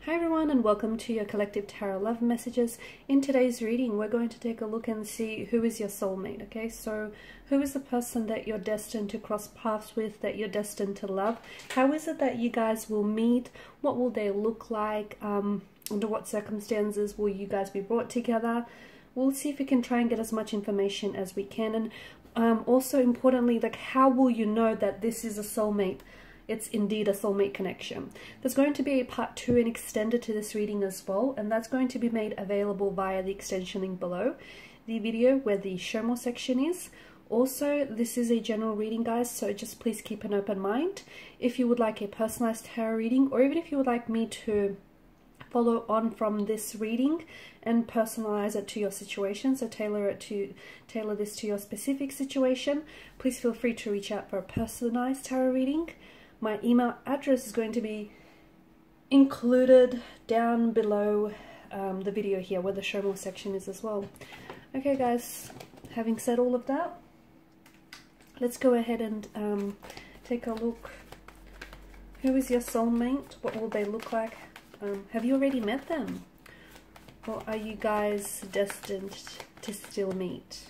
Hi everyone, and welcome to your collective tarot love messages. In today's reading, we're going to take a look and see who is your soulmate. Okay, so who is the person that you're destined to cross paths with, that you're destined to love? How is it that you guys will meet? What will they look like? Under what circumstances will you guys be brought together? We'll see if we can try and get as much information as we can. And also importantly, like, how will you know that this is a soulmate? It's indeed a soulmate connection. There's going to be a part 2 and extended to this reading as well, and that's going to be made available via the extension link below the video where the show more section is. Also, this is a general reading, guys, so just please keep an open mind. If you would like a personalized tarot reading, or even if you would like me to follow on from this reading and personalize it to your situation, so tailor this to your specific situation, please feel free to reach out for a personalized tarot reading. My email address is going to be included down below the video here where the show more section is as well. Okay guys, having said all of that, let's go ahead and take a look. Who is your soulmate? What will they look like? Have you already met them? Or are you guys destined to still meet?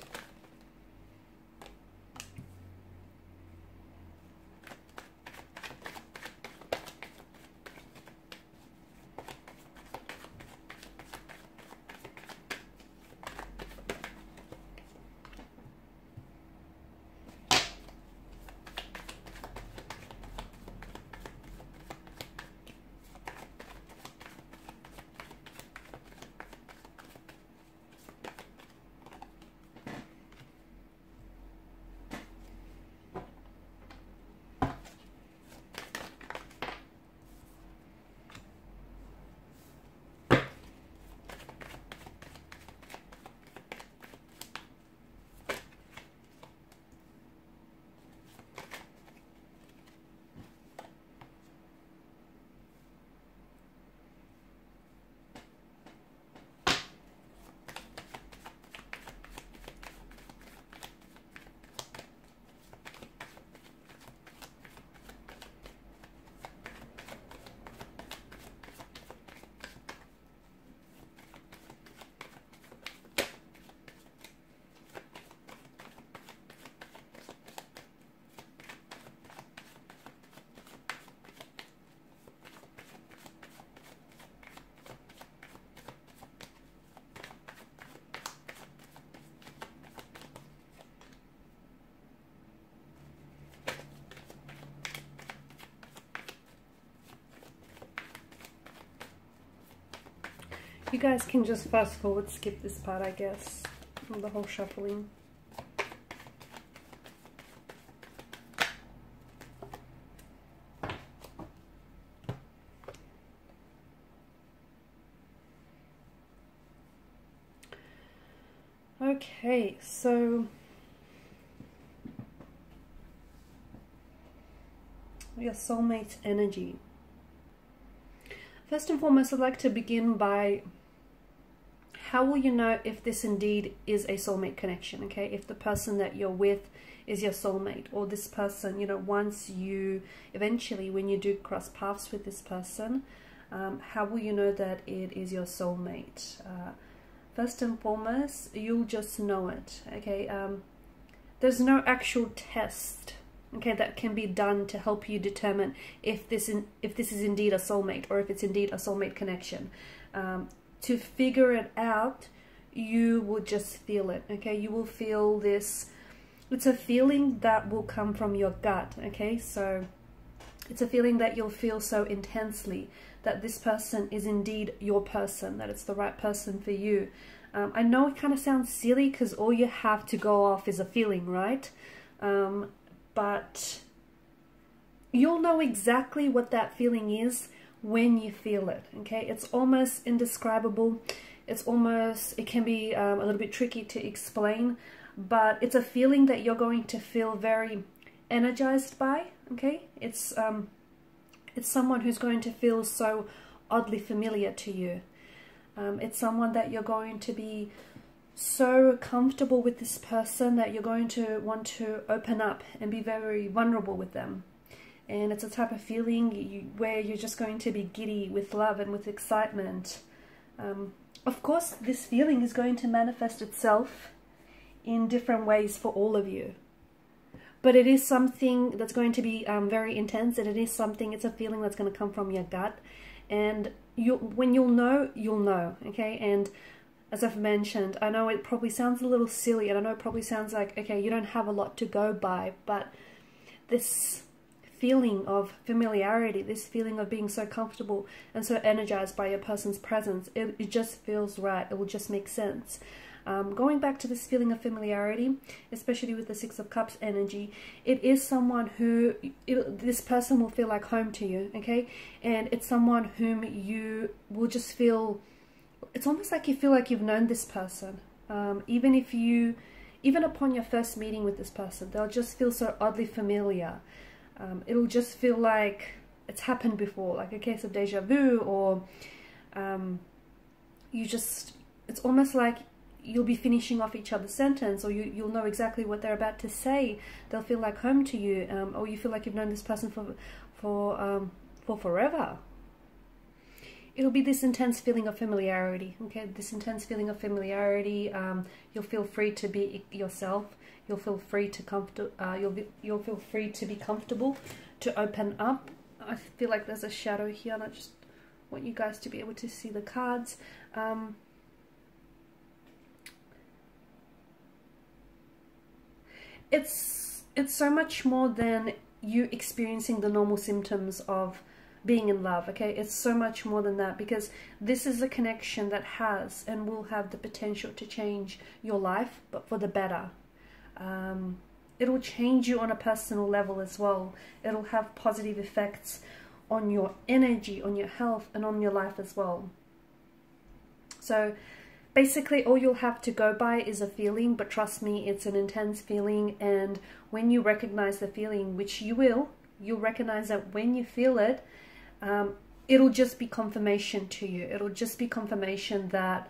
You guys can just fast forward, skip this part, I guess, of the whole shuffling. Okay, so your soulmate energy. First and foremost, I'd like to begin by, how will you know if this indeed is a soulmate connection, okay? If the person that you're with is your soulmate, or this person, you know, once you, eventually when you do cross paths with this person, how will you know that it is your soulmate? First and foremost, you'll just know it, okay? There's no actual test, okay, that can be done to help you determine if this is indeed a soulmate, or if it's indeed a soulmate connection. To figure it out, you will just feel it, okay? You will feel this. It's a feeling that will come from your gut, okay? So it's a feeling that you'll feel so intensely that this person is indeed your person, that it's the right person for you. I know it kind of sounds silly because all you have to go off is a feeling, right? But you'll know exactly what that feeling is when you feel it, okay? It's almost indescribable. It can be a little bit tricky to explain, but it's a feeling that you're going to feel very energized by, okay? It's someone who's going to feel so oddly familiar to you. It's someone that you're going to be so comfortable with this person that you're going to want to open up and be very vulnerable with them. And it's a type of feeling where you're just going to be giddy with love and with excitement. Of course, this feeling is going to manifest itself in different ways for all of you. But it is something that's going to be very intense, and it's a feeling that's going to come from your gut. And when you'll know, okay? And as I've mentioned, I know it probably sounds a little silly, and I know it probably sounds like, okay, you don't have a lot to go by, but this feeling of familiarity, this feeling of being so comfortable and so energized by your person's presence, it just feels right. It will just make sense. Going back to this feeling of familiarity, especially with the Six of Cups energy, it is someone who, this person will feel like home to you, okay? And it's someone whom you will just feel, it's almost like you feel like you've known this person. Even upon your first meeting with this person, they'll just feel so oddly familiar. It'll just feel like it's happened before, like a case of deja vu, or it's almost like you'll be finishing off each other's sentence, or you'll know exactly what they're about to say. They'll feel like home to you, or you feel like you've known this person for forever. It'll be this intense feeling of familiarity, okay? This intense feeling of familiarity. You'll feel free to be yourself. You'll feel free to you'll feel free to be comfortable, to open up. I feel like there's a shadow here, and I just want you guys to be able to see the cards. It's so much more than you experiencing the normal symptoms of being in love, okay? It's so much more than that, because this is a connection that has and will have the potential to change your life, but for the better. It'll change you on a personal level as well. It'll have positive effects on your energy, on your health, and on your life as well. So basically, all you'll have to go by is a feeling, but trust me, it's an intense feeling. And when you recognize the feeling, which you will, you'll recognize that when you feel it, it'll just be confirmation to you. It'll just be confirmation that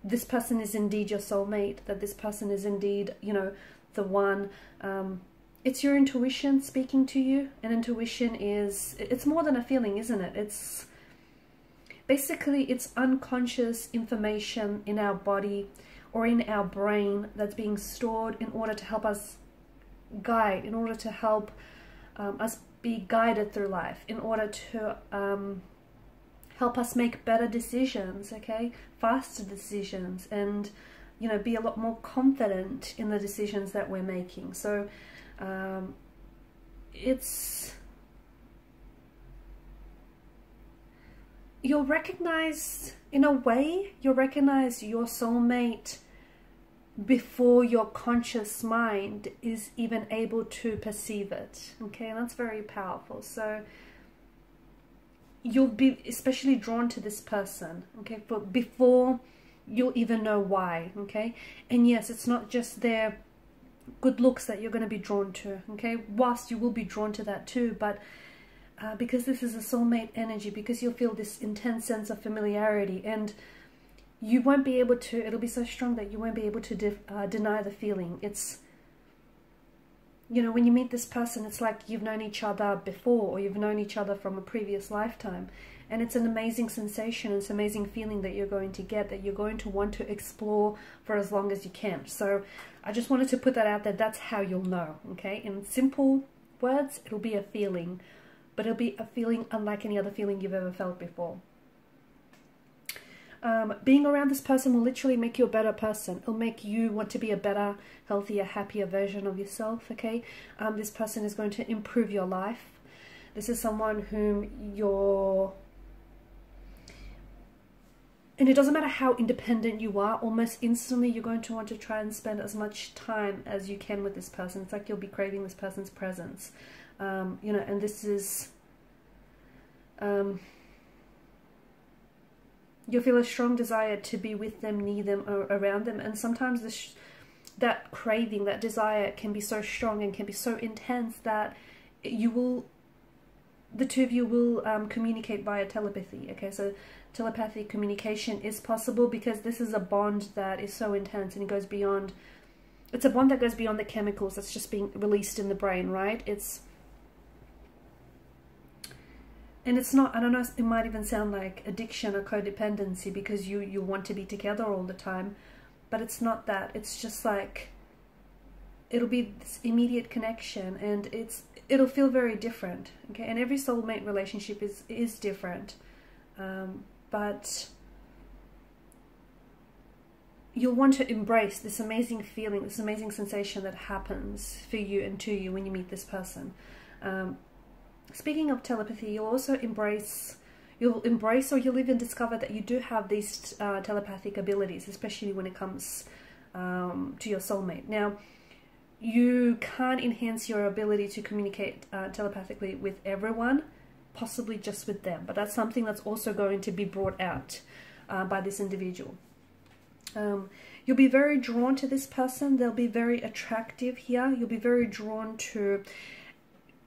this person is indeed your soulmate, that this person is indeed, you know, the one. It's your intuition speaking to you, and intuition it's more than a feeling, isn't it? It's basically, it's unconscious information in our body or in our brain that's being stored in order to help us guide, in order to help us be guided through life, in order to help us make better decisions, okay? Faster decisions, and, you know, be a lot more confident in the decisions that we're making. So you'll recognize, in a way, you'll recognize your soulmate before your conscious mind is even able to perceive it, okay? And that's very powerful. So you'll be especially drawn to this person, okay, before you'll even know why, okay? And yes, it's not just their good looks that you're going to be drawn to, okay? Whilst you will be drawn to that too, but because this is a soulmate energy, because you'll feel this intense sense of familiarity, and you won't be able to, it'll be so strong that you won't be able to deny the feeling. It's, you know, when you meet this person, it's like you've known each other before, or you've known each other from a previous lifetime. And it's an amazing sensation, it's an amazing feeling that you're going to get, that you're going to want to explore for as long as you can. So I just wanted to put that out there. That's how you'll know, okay? In simple words, it'll be a feeling, but it'll be a feeling unlike any other feeling you've ever felt before. Being around this person will literally make you a better person. It'll make you want to be a better, healthier, happier version of yourself, okay? This person is going to improve your life. This is someone whom you're... And it doesn't matter how independent you are, almost instantly you're going to want to try and spend as much time as you can with this person. It's like you'll be craving this person's presence. You know, and this is... you'll feel a strong desire to be with them, near them, or around them. And sometimes that craving, that desire can be so strong and can be so intense that the two of you will communicate via telepathy, okay? So telepathic communication is possible because this is a bond that is so intense, and it goes beyond, it's a bond that goes beyond the chemicals that's just being released in the brain, right? It's and it's not, I don't know, it might even sound like addiction or codependency because you want to be together all the time, but it's not that. It's just like, it'll be this immediate connection, and it'll feel very different, okay? And every soulmate relationship is different, but you'll want to embrace this amazing feeling, this amazing sensation that happens for you and to you when you meet this person. Speaking of telepathy, you'll also embrace or you'll even discover that you do have these telepathic abilities, especially when it comes to your soulmate. Now, you can't enhance your ability to communicate telepathically with everyone, possibly just with them, but that's something that's also going to be brought out by this individual. You'll be very drawn to this person. They'll be very attractive here. You'll be very drawn to,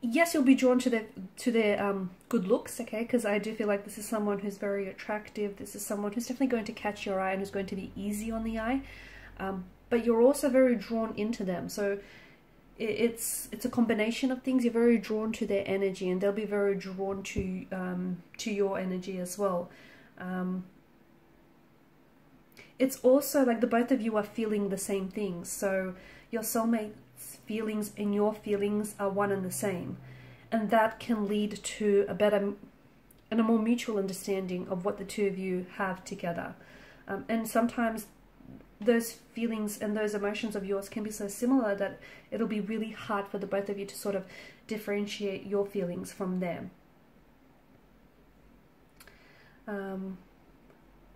yes, you'll be drawn to their good looks, okay? Because I do feel like this is someone who's very attractive. This is someone who's definitely going to catch your eye and who's going to be easy on the eye. But you're also very drawn into them. So it's a combination of things. You're very drawn to their energy, and they'll be very drawn to your energy as well. It's also like the both of you are feeling the same things. So your soulmate's feelings and your feelings are one and the same. And that can lead to a better and a more mutual understanding of what the two of you have together. And sometimes those feelings and those emotions of yours can be so similar that it'll be really hard for the both of you to sort of differentiate your feelings from them.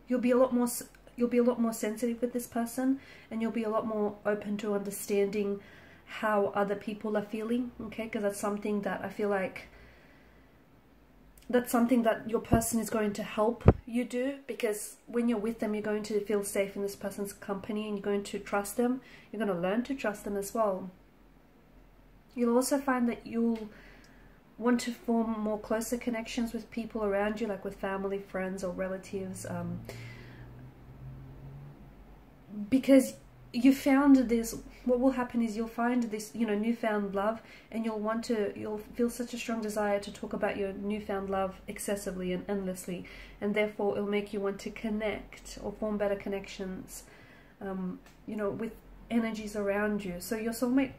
You'll be a lot more sensitive with this person, and you'll be a lot more open to understanding how other people are feeling, okay? Because that's something that I feel like that's something that your person is going to help you do, because when you're with them, you're going to feel safe in this person's company, and you're going to trust them. You're going to learn to trust them as well. You'll also find that you'll want to form more closer connections with people around you, like with family, friends, or relatives, because you found this. What will happen is you'll find this, newfound love, and you'll feel such a strong desire to talk about your newfound love excessively and endlessly, and therefore it'll make you want to connect or form better connections, with energies around you. So your soulmate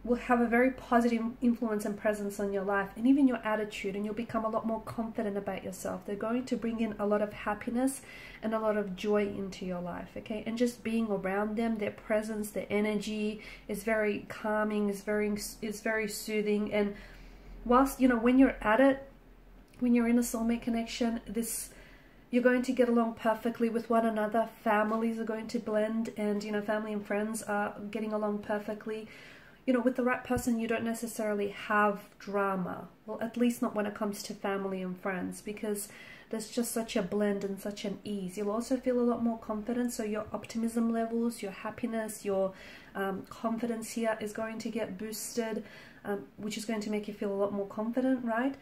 will have a very positive influence and presence on your life, and even your attitude, and you'll become a lot more confident about yourself. They're going to bring in a lot of happiness and a lot of joy into your life, okay? And just being around them, their presence, their energy is very calming, is very soothing. And whilst, when you're at it, when you're in a soulmate connection, you're going to get along perfectly with one another. Families are going to blend, and family and friends are getting along perfectly. With the right person, you don't necessarily have drama. Well, at least not when it comes to family and friends, because there's just such a blend and such an ease. You'll also feel a lot more confident, so your optimism levels, your happiness, your confidence here is going to get boosted, which is going to make you feel a lot more confident, right?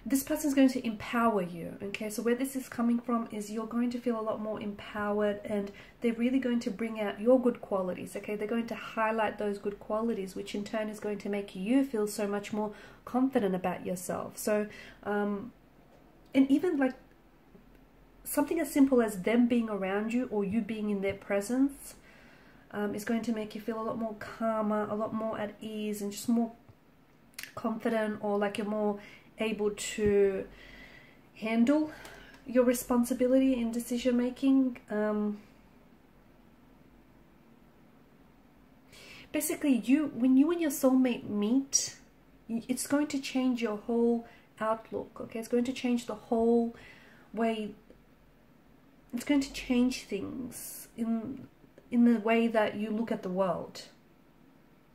This person is going to empower you, okay? So where this is coming from is you're going to feel a lot more empowered, and they're really going to bring out your good qualities, okay? They're going to highlight those good qualities, which in turn is going to make you feel so much more confident about yourself. So, and even like something as simple as them being around you or you being in their presence is going to make you feel a lot more calmer, a lot more at ease, and just more confident, or like you're more able to handle your responsibility in decision making. Basically, when you and your soulmate meet, it's going to change your whole outlook, okay? It's going to change the whole way. It's going to change things in the way that you look at the world.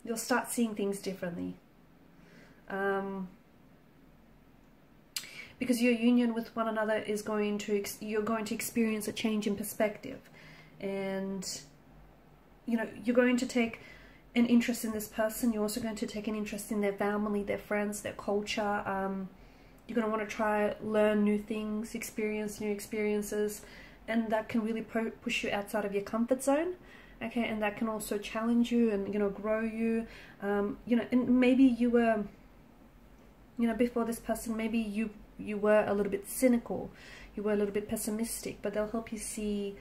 You'll start seeing things differently. Because your union with one another is you're going to experience a change in perspective, and you're going to take an interest in this person. You're also going to take an interest in their family, their friends, their culture. You're going to want to learn new things, experience new experiences, and that can really push you outside of your comfort zone. okay, and that can also challenge you and, you know, grow you. You know, and maybe you were, you know, before this person, maybe you were a little bit cynical, you were a little bit pessimistic, but they'll help you see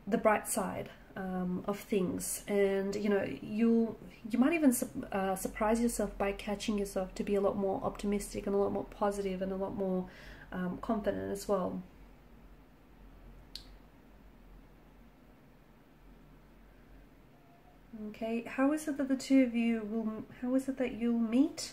the bright side of things. And, you know, you might even surprise yourself by catching yourself to be a lot more optimistic and a lot more positive and a lot more confident as well. Okay, how is it that the two of you will, how is it that you'll meet?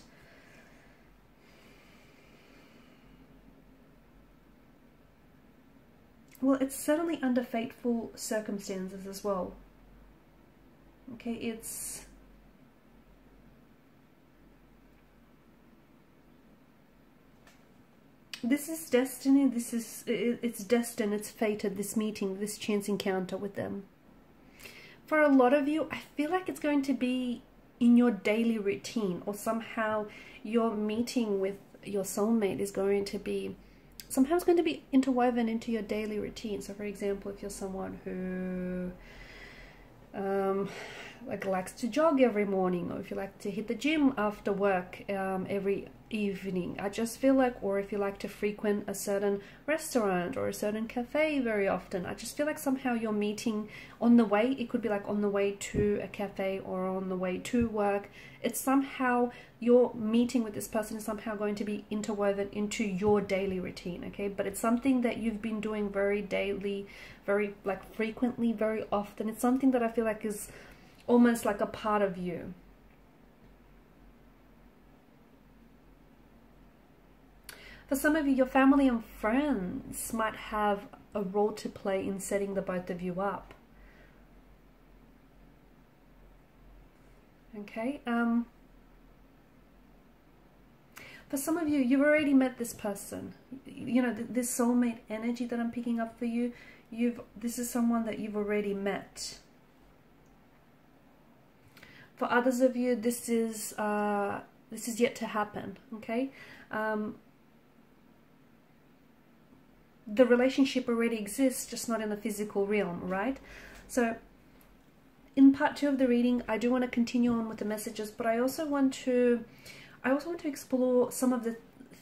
Well, it's certainly under fateful circumstances as well. Okay, this is destiny, it's destined, it's fated, this meeting, this chance encounter with them. For a lot of you, I feel like it's going to be in your daily routine, or somehow your meeting with your soulmate is going to be, somehow it's going to be interwoven into your daily routine. So for example, if you're someone who like likes to jog every morning, or if you like to hit the gym after work every evening, I just feel like, or if you like to frequent a certain restaurant or a certain cafe very often, I just feel like somehow you're meeting on the way. It could be like on the way to a cafe or on the way to work. It's somehow your meeting with this person is somehow going to be interwoven into your daily routine, okay? But it's something that you've been doing very daily, very like frequently, very often. It's something that I feel like is almost like a part of you. For some of you, your family and friends might have a role to play in setting the both of you up. Okay. For some of you, you've already met this person. You know, this soulmate energy that I'm picking up for you, this is someone that you've already met. For others of you, this is yet to happen. Okay. The relationship already exists, just not in the physical realm, right? So in part 2 of the reading, I do want to continue on with the messages, but I also want to explore some of the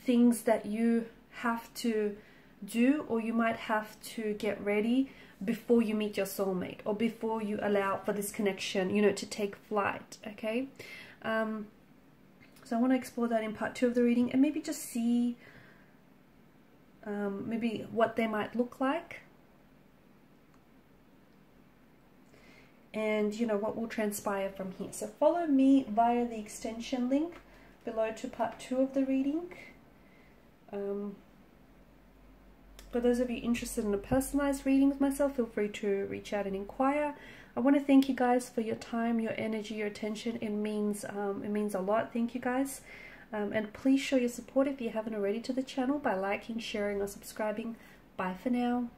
things that you have to do, or you might have to get ready before you meet your soulmate, or before you allow for this connection, you know, to take flight. Okay. So I want to explore that in part 2 of the reading, and maybe just see maybe what they might look like, and you know what will transpire from here. So follow me via the extension link below to part 2 of the reading. For those of you interested in a personalized reading with myself, feel free to reach out and inquire. I want to thank you guys for your time, your energy, your attention. It means a lot. Thank you guys. And please show your support if you haven't already to the channel by liking, sharing, or subscribing. Bye for now.